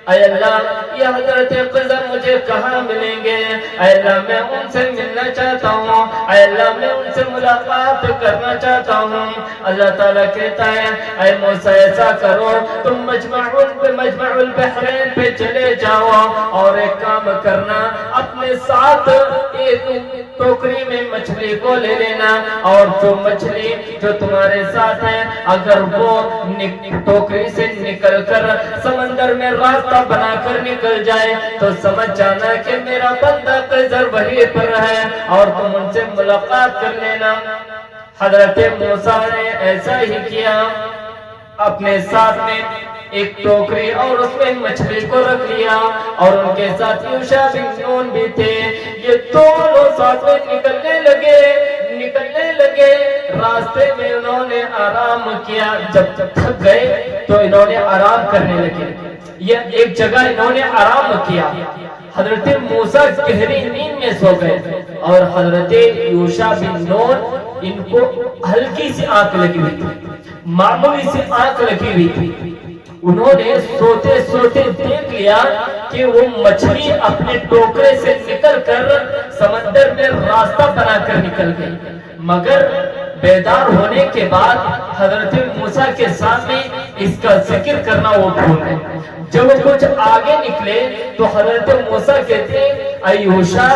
اے اللہ یہ حضرت خضر مجھے کہاں ملیں گے؟ اے اللہ میں ان سے ملنا چاہتا ہوں، اے اللہ میں ان سے ملاقات کرنا چاہتا ہوں۔ اللہ تعالیٰ کہتا ہے، اے موسیٰ ایسا کرو، تم مجمع البحرین پہ چلے جاؤ اور ایک کام کرنا، اپنے ساتھ ایک ٹوکری میں مچھلی کو لے لینا، اور جو مچھلی جو تمہارے ساتھ ہے اگر وہ ٹوکری سے نکل کر سمندر میں راستہ بنا کر نکل جائے تو سمجھ جانا کہ میرا بندہ خضر وہیں پر ہے، اور تم ان سے ملاقات کر لینا۔ حضرت موسیٰ نے ایسا ہی کیا، اپنے ساتھ میں ایک ٹوکری اور اس میں مچھلی کو رکھ لیا، اور ان کے ساتھ یوشع بن نون بھی تھے۔ یہ دونوں ساتھ میں نکلنے لگے۔ راستے میں انہوں نے آرام کیا، جب تھک گئے تو انہوں نے آرام کرنے لگے۔ یہ ایک جگہ انہوں نے آرام کیا۔ حضرت موسیٰ گہری نیند میں سو گئے، اور حضرت یوشع بن نون ان کو ہلکی سی آنکھ لگی ہوئی تھی، معمولی سی آنکھ لگی ہوئی تھی۔ انہوں نے سوتے سوتے دیکھ لیا کہ وہ مچھلی اپنے ٹوکرے سے نکل کر سمندر میں راستہ بنا کر نکل گئی، مگر بیدار ہونے کے بعد حضرت موسیٰ کے سامنے اس کا ذکر کرنا وہ بھول گئے۔ جب وہ کچھ آگے نکلے تو حضرت موسیٰ کہتے ہیں، اے یوشع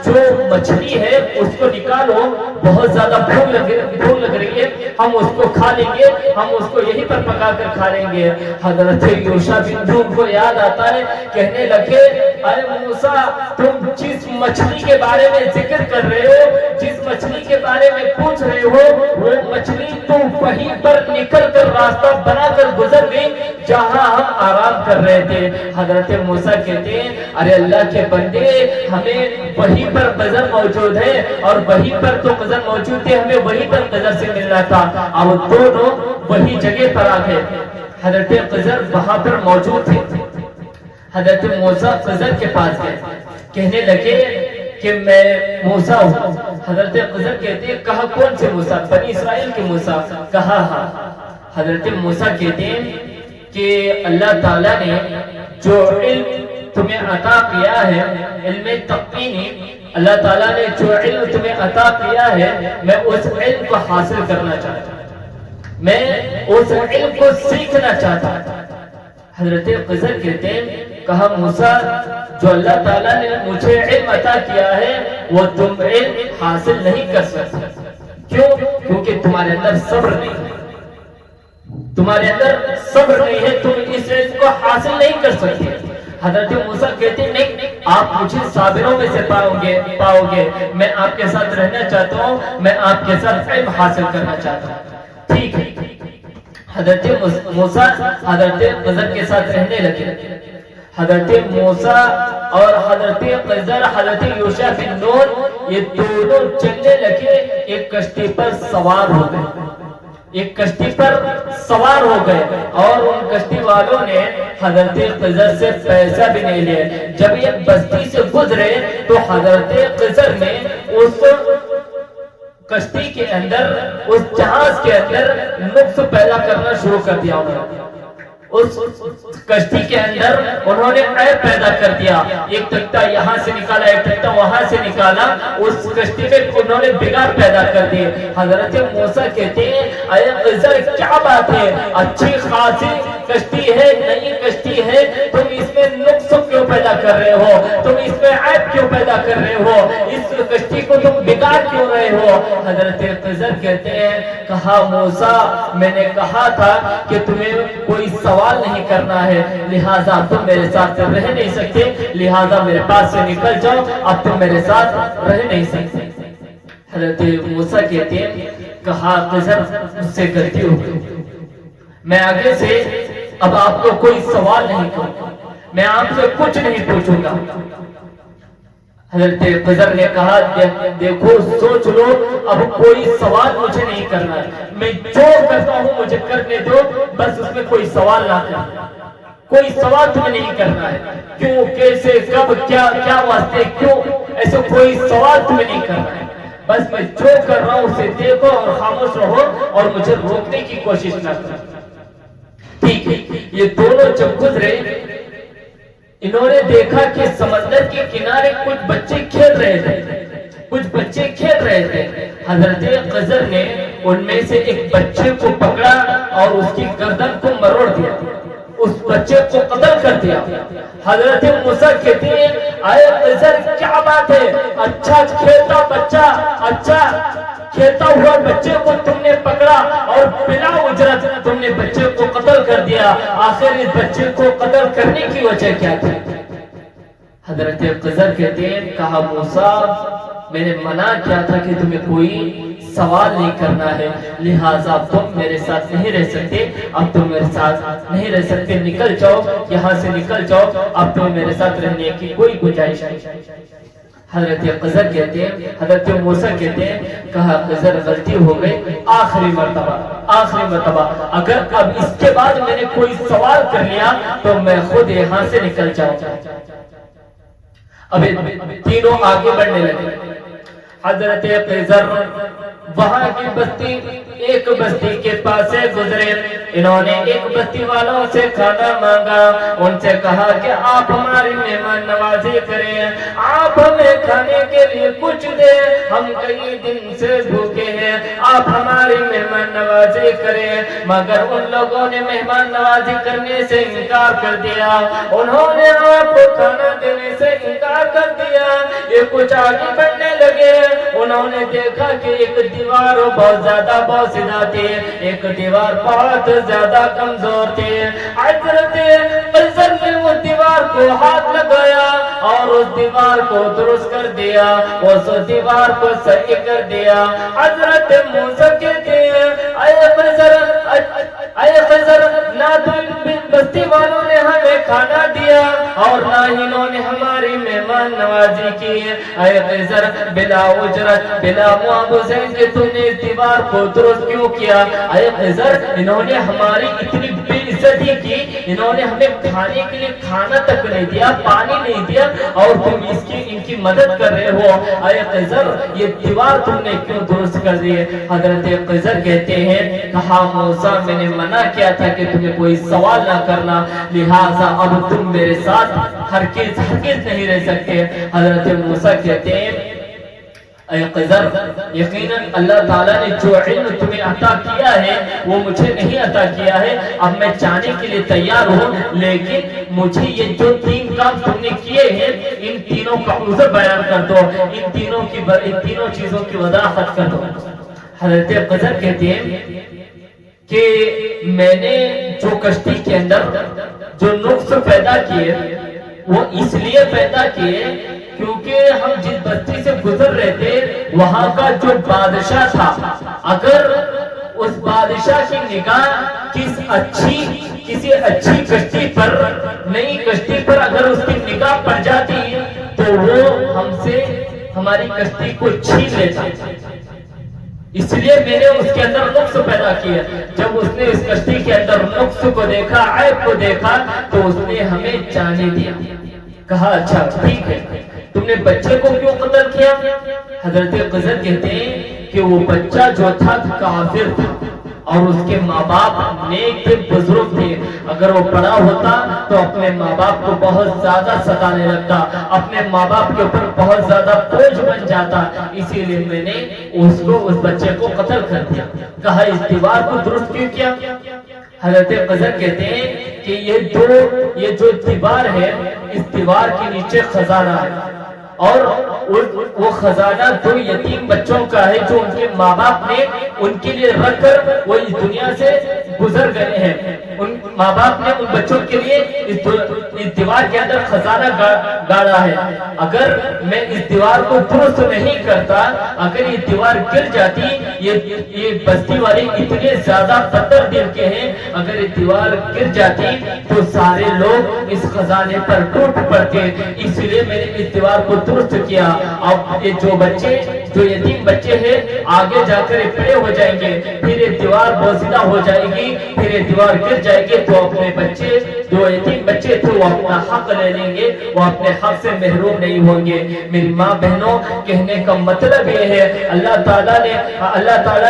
جو مچھلی ہے اس کو نکالو، بہت زیادہ بھوک لگ رہی ہے، ہم اس کو کھا لیں گے، ہم اس کو یہیں پر پکا کر کھا لیں گے۔ حضرت یوشع بن نون کو یاد آتا ہے، کہنے لگے، اے موسیٰ تم جس مچھلی کے بارے میں ذکر کر رہے ہو، جس مچھلی کے بارے میں پوچھ رہے ہو، وہ مچھلی تو وہیں پر نکل کر راستہ بنا کر گزر گئی جہاں ہم آرام کر رہے تھے۔ حضرت موسیٰ کہتے ہیں، ارے اللہ کے بندے، ہمیں وہیں پر خضر موجود ہے، اور وہیں پر تو خضر موجود تھے، ہمیں وہیں پر خضر سے ملنا تھا۔ اب دونوں وہی جگہ پر آ گئے، حضرت خضر وہاں پر موجود تھے۔ حضرت موسیٰ خضر کے پاس گئے، کہنے لگے کہ میں موسیٰ ہوں۔ حضرت خضر کہتے ہیں، کہا کون سے موسیٰ؟ بنی اسرائیل کے موسیٰ؟ کہا ہاں۔ حضرت موسیٰ کہتے ہیں کہ اللہ تعالیٰ نے جو علم تمہیں عطا کیا ہے، علم تقوینی، اللہ تعالیٰ نے جو علم تمہیں عطا کیا ہے، میں اس علم کو حاصل کرنا چاہتا ہوں، میں اس علم کو سیکھنا چاہتا ہوں۔ حضرت خضر کہتے ہیں، کہا موسیٰ جو اللہ تعالیٰ نے مجھے علم عطا کیا ہے وہ تم علم حاصل نہیں کر سکتے۔ کیوں؟ کیونکہ تمہارے اندر صبر نہیں ہے، تمہارے اندر صبر نہیں ہے، تم اس علم کو حاصل نہیں کر سکتے۔ حضرت موسیٰ کہتے ہیں، نہیں، آپ مجھے صابروں میں سے پاؤ گے، میں آپ کے ساتھ رہنا چاہتا ہوں، میں آپ کے ساتھ علم حاصل کرنا چاہتا ہوں۔ ٹھیک ہے۔ حضرت موسیٰ حضرت خضر کے ساتھ رہنے لگے۔ حضرت موسیٰ اور حضرت خضر حضرت یوشع بن نون یہ دونوں چلنے لگے، ایک کشتی پر سوار ہو گئے، ایک کشتی پر سوار ہو گئے، اور ان کشتی والوں نے حضرت خضر سے پیسہ بھی نہیں لیا۔ جب یہ بستی سے گزرے تو حضرت خضر نے اس کشتی کے اندر، اس جہاز کے اندر نقص پیدا کرنا شروع کر دیا۔ اس کشتی کے اندر انہوں نے عیب پیدا کر دیا، ایک تختہ یہاں سے نکالا، ایک تختہ وہاں سے نکالا، اس کشتی میں انہوں نے بگاڑ پیدا کر دیے۔ حضرت موسیٰ کہتے ہیں اے خضر کیا بات ہے، اچھی خاصی کشتی ہے، نئی کشتی ہے، تم اس میں نقص کیوں پیدا کر رہے ہو، تم اس میں عیب کیوں پیدا کر رہے ہو، اس کشتی کو تم بگاڑ کیوں رہے ہو؟ حضرت خضر کہتے ہیں کہا موسیٰ میں نے کہا تھا کہ تمہیں کوئی سوال نہیں کرنا ہے، لہٰذا تم میرے ساتھ رہ نہیں سکتے، لہٰذا میرے پاس سے نکل جاؤ، اب تم میرے ساتھ رہ نہیں سکتے۔ حضرت موسیٰ کہتے ہیں کہا خضر مجھ سے غلطی ہو گئی، میں آگے سے اب آپ کو کوئی سوال نہیں کروں گا، میں آپ سے کچھ نہیں پوچھوں گا۔ حضرت خضر نے کہا دیکھو سوچ لو، اب کوئی سوال مجھے نہیں کرنا ہے، میں جو کرتا ہوں مجھے کرنے دو، بس اس میں کوئی سوال نہ کرنا، کوئی سوال تمہیں نہیں کرنا ہے، کیوں، کیسے، کب، کیا واسطے، کیوں، ایسے کوئی سوال تمہیں نہیں کرنا ہے، بس میں جو کر رہا ہوں اسے دیکھو اور خاموش رہو اور مجھے روکنے کی کوشش نہ کرو۔ ٹھیک ہے، یہ دونوں جب گزرے انہوں نے دیکھا کہ سمندر کے کنارے کچھ بچے کھیل رہے تھے، حضرت خضر نے ان میں سے ایک بچے کو پکڑا اور اس کی گردن کو مروڑ دیا، اس بچے کو قتل کر دیا۔ حضرت موسیٰ کہتے ہیں اے خضر کیا بات ہے، اچھا کھیلتا بچہ، اچھا کھیلتا ہوا بچے کو تم نے پکڑا اور بلا اجرت تم نے بچے کو قتل کر دیا، آخر اس بچے کو قتل کرنے کی وجہ کیا تھی؟ حضرت خضر کہتے ہیں کہا موسیٰ میں نے منع کیا تھا کہ تمہیں کوئی سوال نہیں کرنا ہے، لہٰذا تم میرے ساتھ نہیں رہ سکتے، اب تم میرے ساتھ نہیں رہ سکتے، نکل جاؤ یہاں سے، نکل جاؤ، اب تم میرے ساتھ رہنے کی کوئی گنجائش نہیں۔ حضرت خضر کہتے ہیں، حضرت موسیٰ کہتے ہیں کہا خضر غلطی ہو گئی، آخری مرتبہ اگر اب اس کے بعد میں نے کوئی سوال کر لیا تو میں خود یہاں سے نکل جاؤں۔ اب تینوں آگے بڑھنے لگے۔ حضرت خضر وہاں کی بستی، ایک بستی کے پاس سے گزرے، انہوں نے ایک بستی والوں سے کھانا مانگا، ان سے کہا کہ آپ ہماری مہمان نوازی کریں، آپ ہمیں کھانے کے لیے کچھ دیں، ہم کئی دن سے بھوکے ہیں، آپ ہماری مہمان نوازی کریں، مگر ان لوگوں نے مہمان نوازی کرنے سے انکار کر دیا، انہوں نے آپ کو کھانا دینے سے انکار کر دیا۔ یہ کچھ آگے بڑھنے لگے، انہوں نے دیکھا کہ ایک دیوار بہت زیادہ بوسیدہ تھی، ایک دیوار بہت زیادہ کمزور تھی۔ حضرت خضر نے اس دیوار کو ہاتھ لگایا اور اس دیوار کو درست کر دیا، اس دیوار کو صحیح کر دیا۔ حضرت موسیٰ کہتے ہیں اے خضر نہ تو بستی والوں نے ہمیں کھانا دیا اور نہ ہی انہوں نے ہماری مہمان نوازی کی، اے خضر بلا اجرت بلا معاوضے کہ تم نے اس دیوار کو درست کیوں کیا؟ اے خضر انہوں نے ہماری اتنی بے عزتی کی، انہوں نے ہمیں کھانے کے لیے کھانا تک نہیں دیا، پانی نہیں دیا، اور تم ان کی مدد کر رہے ہو۔ اے خضر یہ دیوار تم نے کیوں درست کر دی؟ حضرت خضر کہتے ہیں کہا موسیٰ میں نے منع کیا تھا کہ تمہیں کوئی سوال نہ کرنا، لہٰذا اب تم میرے ساتھ ہرگز نہیں رہ سکتے۔ حضرت موسیٰ کہتے ہیں اے خضر یقیناً اللہ تعالیٰ نے جو علم تمہیں عطا کیا ہے وہ مجھے نہیں عطا کیا ہے، اب میں جانے کے لیے تیار ہوں، لیکن مجھے یہ جو تین کام تم نے کیے ہیں ان تینوں کا عذر بیان کر دو، ان تینوں چیزوں کی وضاحت کر دو۔ حضرت خضر کہتے ہیں کہ میں نے جو کشتی کے اندر جو نقص پیدا کیے وہ اس لیے پیدا کیے کیونکہ ہم جس بستی سے گزر رہے تھے وہاں کا جو بادشاہ تھا، اگر اس بادشاہ کی نگاہ کس اچھی کسی اچھی کشتی پر، نئی کشتی پر اگر اس کی نگاہ پڑ جاتی تو وہ ہم سے ہماری کشتی کو چھین لیتا. اس لیے میں نے اس کے اندر نقص پیدا کیا. جب اس نے اس کشتی کے اندر نقص کو دیکھا، عیب کو دیکھا، تو اس نے ہمیں جانے دیا. کہا اچھا ٹھیک ہے، تم نے بچے کو کیوں قتل کیا؟ حضرت خضر کہتے ہیں کہ وہ بچہ جو تھا کافر تھا اور اس کے ماں باپ نیک تھے، بزرگ تھے. اگر وہ بڑا ہوتا تو اپنے ماں باپ کو بہت زیادہ ستانے لگتا، اپنے ماں باپ کے اوپر بہت زیادہ بوجھ بن جاتا. اسی لیے میں نے اس بچے کو قتل کر دیا. کہا اس دیوار کو درست کیوں کیا؟ حضرت خضر کہتے ہیں کہ یہ جو دیوار ہے، اس دیوار کے نیچے خزانہ ہے، اور وہ خزانہ دو یتیم بچوں کا ہے جو ان کے ماں باپ نے ان کے لیے رکھ کر وہ اس دنیا سے گزر گئے ہیں. ان ماں باپ نے ان بچوں کے لیے اس دیوار کے اندر خزانہ گاڑا ہے. اگر میں اس دیوار کو درست نہیں کرتا، اگر یہ دیوار گر جاتی، یہ بستی والے اتنے زیادہ پتھر دل کے ہیں، اگر یہ دیوار گر جاتی تو سارے لوگ اس خزانے پر ٹوٹ پڑتے. اس لیے میں نے اس دیوار کو درست کیا. اب یہ جو یتیم بچے ہیں آگے جا کر بڑے ہو جائیں گے، پھر یہ دیوار بوسیدہ ہو جائے گی، پھر یہ دیوار گر جائے گی تو اپنے بچے جو یتیم بچے تھے وہ اپنا حق لے لیں گے، وہ اپنے حق سے محروم نہیں ہوں گے. میری ماں بہنوں، کہنے کا مطلب یہ ہے اللہ تعالیٰ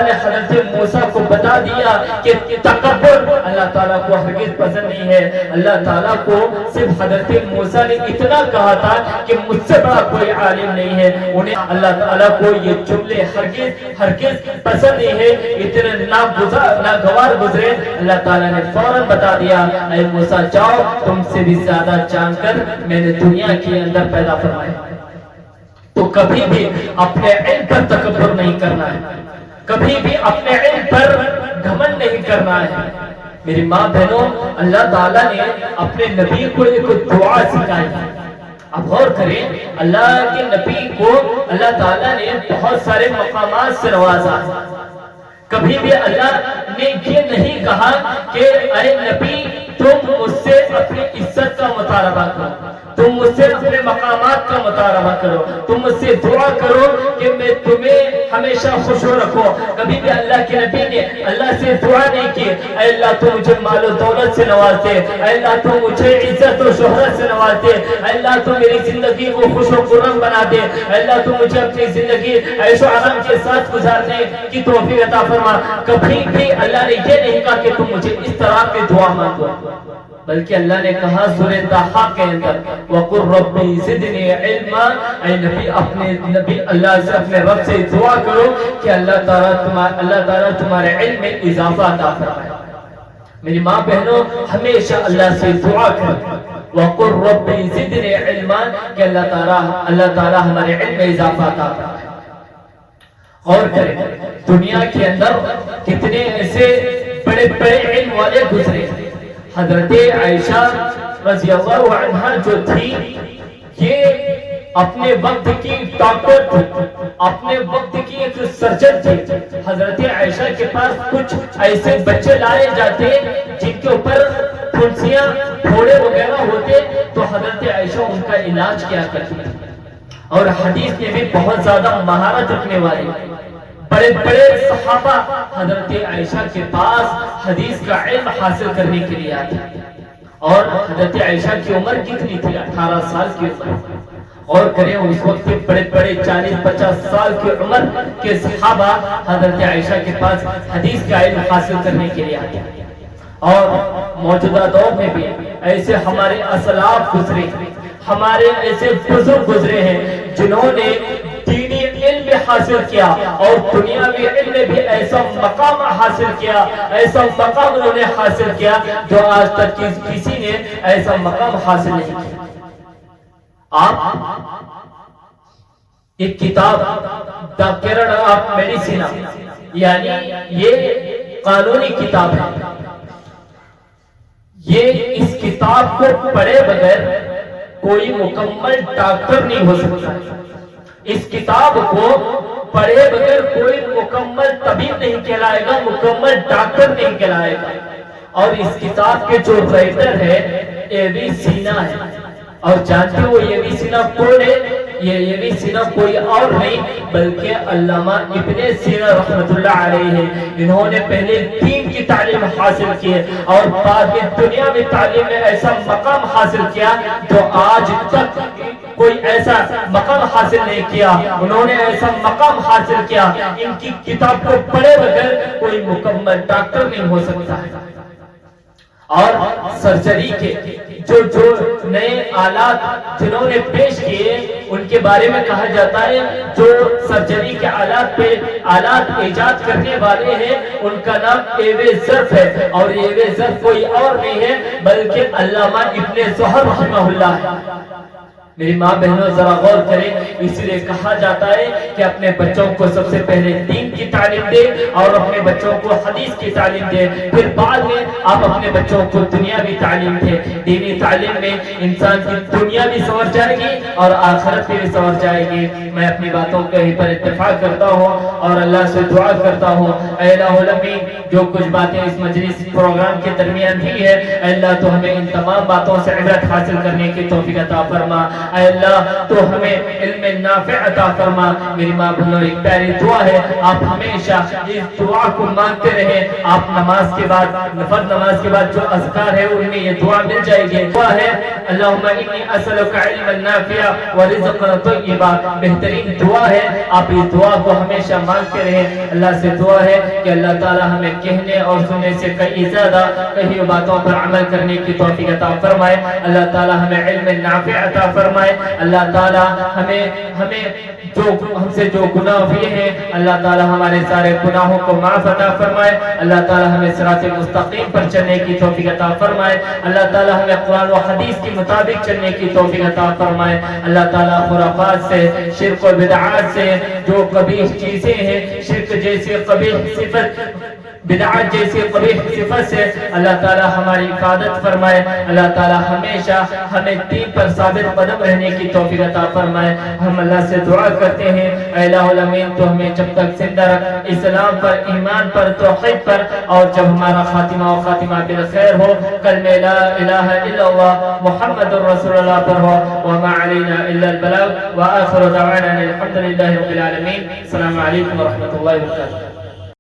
نے حضرت موسیٰ کو بتا دیا کہ تکبر اللہ تعالیٰ کو ہرگز پسند نہیں ہے. اللہ تعالیٰ کو صرف حضرت موسیٰ نے اتنا کہا تھا کہ مجھ سے بڑا کوئی عالم نہیں ہے. انہیں اللہ تعالیٰ کو یہ جملے ہرگز پسند نہیں ہے. اتنے ناگوار گزرے، اللہ تعالیٰ نے فوراً بتا دیا اے موسیٰ جاؤ، تم سے بھی زیادہ جان کر میں نے دنیا کے اندر پیدا فرمایا. تو کبھی بھی اپنے علم پر تکبر نہیں کرنا ہے، کبھی بھی اپنے علم پر گھمنڈ نہیں کرنا ہے. میری ماں بہنوں، اللہ تعالیٰ نے اپنے نبی کو ایک دعا سکھائی. اب غور کریں، اللہ کے نبی کو اللہ تعالیٰ نے بہت سارے مقامات سے نوازا. کبھی بھی اللہ نے یہ نہیں کہا کہ اے نبی تم مجھ سے اپنی عزت کا مطالبہ کرو، تم مجھ سے اپنے مقامات کا مطالبہ کرو، تم مجھ سے دعا کرو کہ میں تمہیں ہمیشہ خوش رکھوں. کبھی بھی اللہ کے نبی نے اللہ سے دعا نہیں کی اے اللہ تو مجھے مال و دولت سے نواز دے، اے اللہ تو مجھے عزت و شہرت سے نواز دے، اے اللہ تو میری زندگی کو خوش و خرم بنا دے، اے اللہ تو مجھے اپنی زندگی عیش و آرام کے ساتھ گزارنے کی توفیق عطا فرما. کبھی بھی اللہ نے یہ نہیں کہا کہ تم مجھے اس طرح کی دعا مانگو، بلکہ اللہ نے کہا سورہ طٰہٰ کے اندر وَقُلْ رَبِّ زِدْنِي عِلْمًا، اے نبی اللہ سے اپنے رب سے دعا کرو کہ اللہ تعالیٰ تمہارے علم میں اضافہ عطا فرمائے. میری ماں بہنوں، ہمیشہ اللہ سے دعا کرو وَقُلْ رَبِّ زِدْنِي عِلْمًا کہ اللہ تعالیٰ ہمارے علم میں اضافہ عطا فرمائے. اور کریں دنیا کے اندر کتنے ایسے بڑے بڑے علم والے گزرے. حضرت عائشہ رضی اللہ عنہا جو تھی، یہ اپنے وقت کی ڈاکٹر تھی، اپنے وقت کی ایک سرجن تھی. حضرت عائشہ کے پاس کچھ ایسے بچے لائے جاتے جن کے اوپر پھنسیاں پھوڑے وغیرہ ہوتے تو حضرت عائشہ ان کا علاج کیا کرتی تھی. اور حدیث میں بھی بہت زیادہ مہارت رکھنے والے بڑے بڑے صحابہ حضرت عائشہ کے پاس حدیث کا علم حاصل کرنے کے لیے آتے. اور حضرت عائشہ کی عمر کتنی تھی؟ 18 سال کی عمر. اور کریں اس وقت کے بڑے بڑے 40-50 سال کی عمر کے صحابہ حضرت عائشہ کے پاس حدیث کا علم حاصل کرنے کے لیے آتے. اور موجودہ دور میں بھی ایسے ہمارے اسلاف گزرے، ہمارے ایسے بزرگ گزرے ہیں جنہوں نے دینی علم حاصل کیا اور دنیاوی علم میں بھی ایسا مقام حاصل کیا، ایسا مقام انہوں نے حاصل کیا جو آج تک کسی نے ایسا مقام حاصل نہیں کیا. آپ ایک کتاب دا کیرن آف میڈیسن، یعنی یہ قانونی کتاب ہے، یہ اس کتاب کو پڑھے بغیر کوئی مکمل ڈاکٹر نہیں ہو سکتا. اس کتاب کو پڑھے بغیر کوئی مکمل طبیب نہیں کہلائے گا، مکمل ڈاکٹر نہیں کہلائے گا. اور اس کتاب کے جو رائٹر ہے اے وی سینا ہے. اور جانتے ہو اے وی سینا کون ہے؟ یہ اے وی سینا کوئی اور نہیں بلکہ علامہ ابن سینا رحمۃ اللہ علیہ ہے. انہوں نے پہلے دین کی تعلیم حاصل کی اور بعد میں دنیا میں تعلیم میں ایسا مقام حاصل کیا جو آج تک کوئی ایسا مقام حاصل نہیں کیا. انہوں نے ایسا مقام حاصل کیا. ان کی کتاب کو پڑھے بغیر کوئی مکمل ڈاکٹر نہیں ہو سکتا ہے. اور سرجری کے جو نئے آلات جنہوں نے پیش کیے ان کے بارے میں کہا جاتا ہے جو سرجری کے آلات ایجاد کرنے والے ہیں ان کا نام اے وی ظرف ہے. اور اے وی ظرف کوئی اور نہیں ہے بلکہ علامہ ابن زہر رحمہ اللہ ہے. میری ماں بہنوں ذرا غور کریں. اس لیے کہا جاتا ہے کہ اپنے بچوں کو سب سے پہلے دین کی تعلیم دے اور اپنے بچوں کو حدیث کی تعلیم دے, پھر بعد میں آپ اپنے بچوں کو دنیاوی تعلیم دے. دینی تعلیم میں انسان کی دنیا بھی سنور جائے گی اور آخرت بھی سنور جائے گی. میں اپنی باتوں کے ہی پر اتفاق کرتا ہوں اور اللہ سے دعا کرتا ہوں اے الہ العالمین جو کچھ باتیں اس مجلس پروگرام کے درمیان بھی ہے اے اللہ تو ہمیں ان تمام باتوں سے عبرت حاصل کرنے کی توفیق عطا فرما. اے اللہ تو ہمیں علم نافع عطا فرما. میری ماں بہنوں ایک پیاری دعا ہے, آپ ہمیشہ اس دعا کو مانگتے رہیں. آپ نماز کے بعد فرض نماز کے بعد جو اذکار ہے ان میں یہ دعا مل جائے گی. دعا ہے اللہم انی اسألک علما نافعا ورزقا طیبا. بہترین دعا ہے, آپ اس دعا کو ہمیشہ مانگتے رہیں. اللہ سے دعا ہے کہ اللہ تعالی ہمیں کہنے اور سننے سے کئی زیادہ کئی باتوں پر عمل کرنے کی توفیق عطا فرمائے. اللہ تعالی ہمیں علم نافع عطا فرمائے. اللہ تعالی ہمیں ہم سے جو گناہ ہوئے ہیں اللہ تعالی ہمارے سارے گناہوں کو معاف عطا فرمائے. اللہ تعالی ہمیں صراط مستقیم پر چلنے کی توفیق عطا فرمائے. اللہ تعالی ہمیں قرآن و حدیث کے مطابق چلنے کی توفیق عطا فرمائے. اللہ تعالی خرافات سے, شرک و بدعات سے, جو قبیح چیزیں ہیں, شرک جیسی قبیح صفت, بدعات جیسی قبیح صفت سے اللہ تعالی ہماری حفاظت فرمائے. اللہ تعالی ہمیشہ ہمیں دین پر ثابت قدم رہنے کی توفیق عطا فرمائے. ہم اللہ سے دعا کرتے ہیں اے الہ العالمین تو ہمیں جب تک زندہ رکھ اسلام پر, ایمان پر, توحید پر, اور جب ہمارا خاتمہ و خاتمہ بالخیر ہو, کلمہ لا الہ الا اللہ محمد رسول اللہ پر ہو. وما علینا الا البلاغ وآخر دعوانا الحمد للہ رب العالمین. السلام علیکم ورحمۃ اللہ وبرکاتہ.